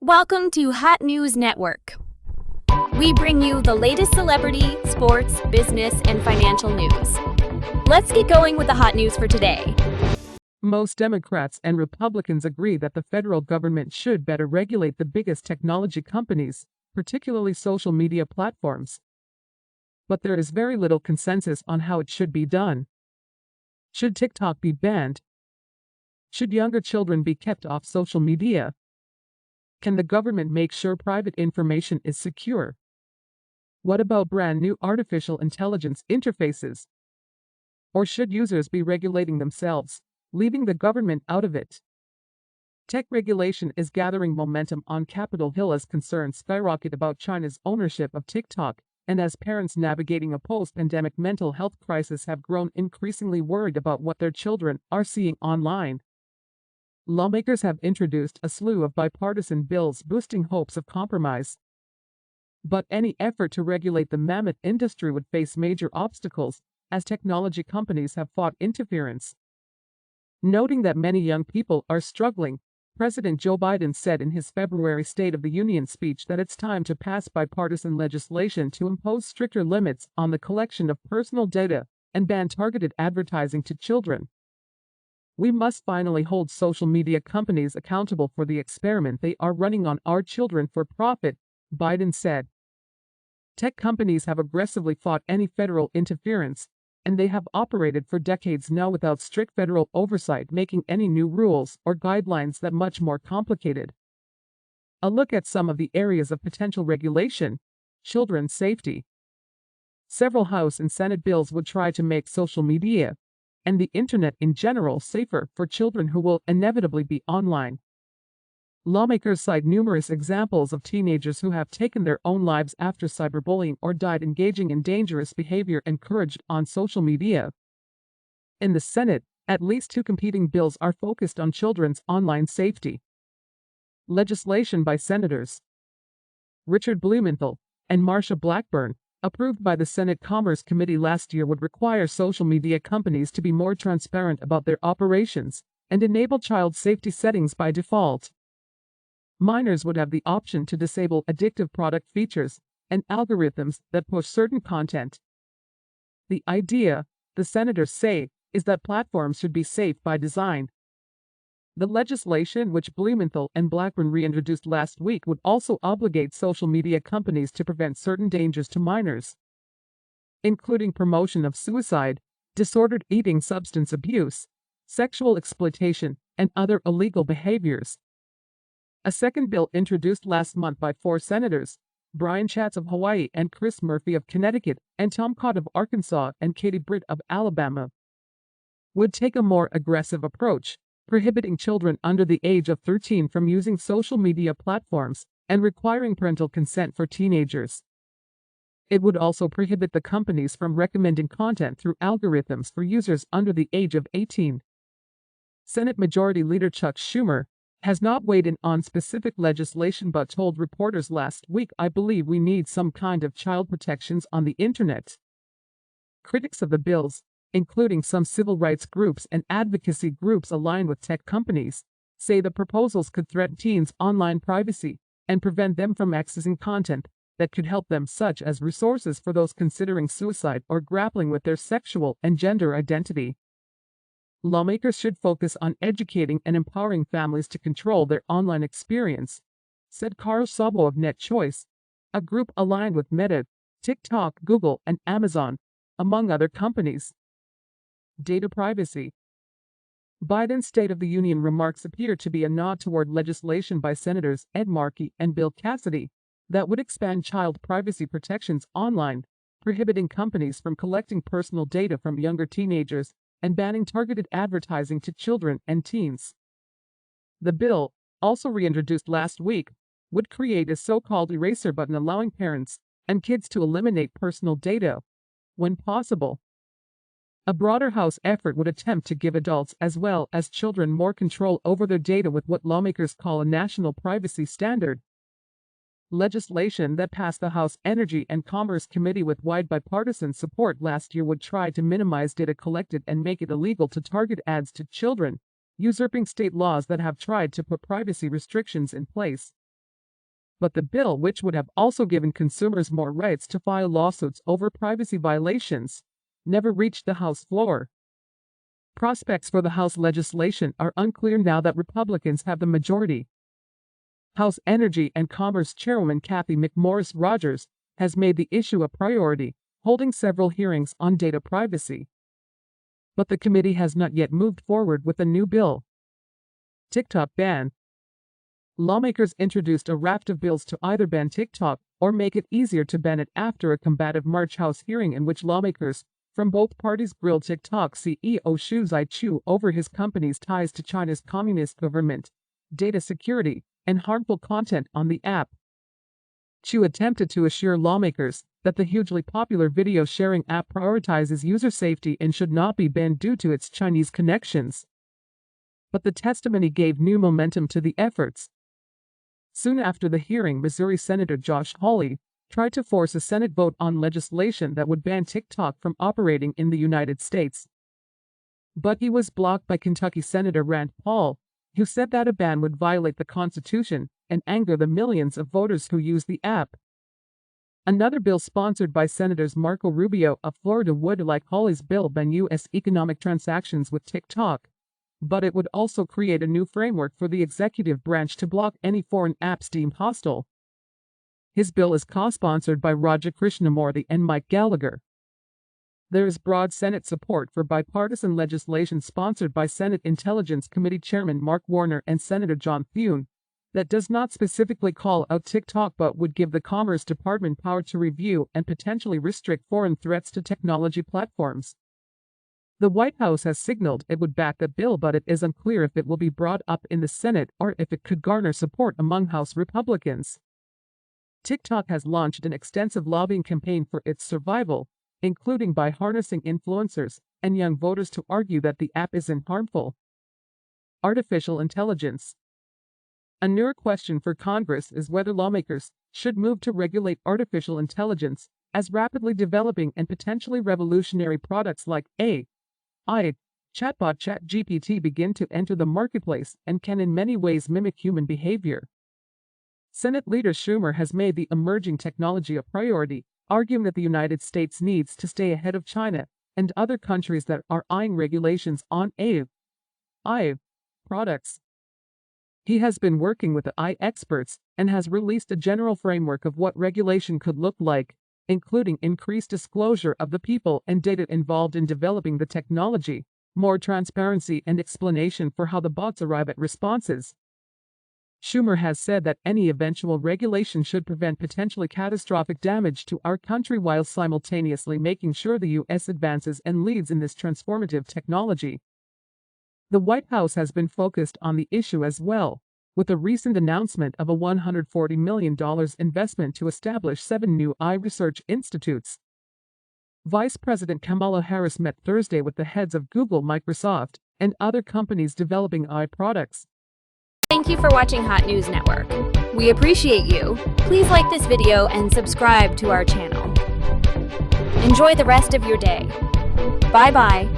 Welcome to Hot News Network. We bring you the latest celebrity, sports, business, and financial news. Let's get going with the hot news for today. Most Democrats and Republicans agree that the federal government should better regulate the biggest technology companies, particularly social media platforms. But there is very little consensus on how it should be done. Should TikTok be banned? Should younger children be kept off social media? Can the government make sure private information is secure? What about brand new artificial intelligence interfaces? Or should users be regulating themselves, leaving the government out of it? Tech regulation is gathering momentum on Capitol Hill as concerns skyrocket about China's ownership of TikTok, and as parents navigating a post-pandemic mental health crisis have grown increasingly worried about what their children are seeing online. Lawmakers have introduced a slew of bipartisan bills boosting hopes of compromise. But any effort to regulate the mammoth industry would face major obstacles, as technology companies have fought interference. Noting that many young people are struggling, President Joe Biden said in his February State of the Union speech that it's time to pass bipartisan legislation to impose stricter limits on the collection of personal data and ban targeted advertising to children. We must finally hold social media companies accountable for the experiment they are running on our children for profit, Biden said. Tech companies have aggressively fought any federal interference, and they have operated for decades now without strict federal oversight, making any new rules or guidelines that much more complicated. A look at some of the areas of potential regulation: children's safety. Several House and Senate bills would try to make social media and the internet in general safer for children who will inevitably be online. Lawmakers cite numerous examples of teenagers who have taken their own lives after cyberbullying or died engaging in dangerous behavior encouraged on social media. In the Senate, at least two competing bills are focused on children's online safety. Legislation by Senators Richard Blumenthal and Marsha Blackburn, approved by the Senate Commerce Committee last year, would require social media companies to be more transparent about their operations and enable child safety settings by default. Minors would have the option to disable addictive product features and algorithms that push certain content. The idea, the senators say, is that platforms should be safe by design. The legislation, which Blumenthal and Blackburn reintroduced last week, would also obligate social media companies to prevent certain dangers to minors, including promotion of suicide, disordered eating, substance abuse, sexual exploitation, and other illegal behaviors. A second bill introduced last month by four senators, Brian Schatz of Hawaii and Chris Murphy of Connecticut and Tom Cott of Arkansas and Katie Britt of Alabama, would take a more aggressive approach, prohibiting children under the age of 13 from using social media platforms and requiring parental consent for teenagers. It would also prohibit the companies from recommending content through algorithms for users under the age of 18. Senate Majority Leader Chuck Schumer has not weighed in on specific legislation but told reporters last week, "I believe we need some kind of child protections on the internet." Critics of the bills, including some civil rights groups and advocacy groups aligned with tech companies, say the proposals could threaten teens' online privacy and prevent them from accessing content that could help them, such as resources for those considering suicide or grappling with their sexual and gender identity. Lawmakers should focus on educating and empowering families to control their online experience, said Carl Sabo of NetChoice, a group aligned with Meta, TikTok, Google, and Amazon, among other companies. Data privacy. Biden's State of the Union remarks appear to be a nod toward legislation by Senators Ed Markey and Bill Cassidy that would expand child privacy protections online, prohibiting companies from collecting personal data from younger teenagers and banning targeted advertising to children and teens. The bill, also reintroduced last week, would create a so-called eraser button allowing parents and kids to eliminate personal data when possible. A broader House effort would attempt to give adults as well as children more control over their data with what lawmakers call a national privacy standard. Legislation that passed the House Energy and Commerce Committee with wide bipartisan support last year would try to minimize data collected and make it illegal to target ads to children, usurping state laws that have tried to put privacy restrictions in place. But the bill, which would have also given consumers more rights to file lawsuits over privacy violations, never reached the House floor. Prospects for the House legislation are unclear now that Republicans have the majority. House Energy and Commerce Chairwoman Cathy McMorris Rodgers has made the issue a priority, holding several hearings on data privacy. But the committee has not yet moved forward with a new bill. TikTok ban. Lawmakers introduced a raft of bills to either ban TikTok or make it easier to ban it after a combative March House hearing in which lawmakers from both parties grilled TikTok CEO Shou Zaiqiu over his company's ties to China's communist government, data security, and harmful content on the app. Chu attempted to assure lawmakers that the hugely popular video sharing app prioritizes user safety and should not be banned due to its Chinese connections. But the testimony gave new momentum to the efforts. Soon after the hearing, Missouri Senator Josh Hawley tried to force a Senate vote on legislation that would ban TikTok from operating in the United States. But he was blocked by Kentucky Senator Rand Paul, who said that a ban would violate the Constitution and anger the millions of voters who use the app. Another bill sponsored by Senators Marco Rubio of Florida would, like Hawley's bill, ban U.S. economic transactions with TikTok, but it would also create a new framework for the executive branch to block any foreign apps deemed hostile. His bill is co-sponsored by Raja Krishnamurthy and Mike Gallagher. There is broad Senate support for bipartisan legislation sponsored by Senate Intelligence Committee Chairman Mark Warner and Senator John Thune that does not specifically call out TikTok but would give the Commerce Department power to review and potentially restrict foreign threats to technology platforms. The White House has signaled it would back the bill, but it is unclear if it will be brought up in the Senate or if it could garner support among House Republicans. TikTok has launched an extensive lobbying campaign for its survival, including by harnessing influencers and young voters to argue that the app isn't harmful. Artificial intelligence. A newer question for Congress is whether lawmakers should move to regulate artificial intelligence, as rapidly developing and potentially revolutionary products like AI chatbot ChatGPT begin to enter the marketplace and can in many ways mimic human behavior. Senate Leader Schumer has made the emerging technology a priority, arguing that the United States needs to stay ahead of China and other countries that are eyeing regulations on AI products. He has been working with the AI experts and has released a general framework of what regulation could look like, including increased disclosure of the people and data involved in developing the technology, more transparency and explanation for how the bots arrive at responses. Schumer has said that any eventual regulation should prevent potentially catastrophic damage to our country while simultaneously making sure the U.S. advances and leads in this transformative technology. The White House has been focused on the issue as well, with a recent announcement of a $140 million investment to establish 7 new AI research institutes. Vice President Kamala Harris met Thursday with the heads of Google, Microsoft, and other companies developing AI products. Thank you for watching Hot News Network. We appreciate you. Please like this video and subscribe to our channel. Enjoy the rest of your day. Bye-bye.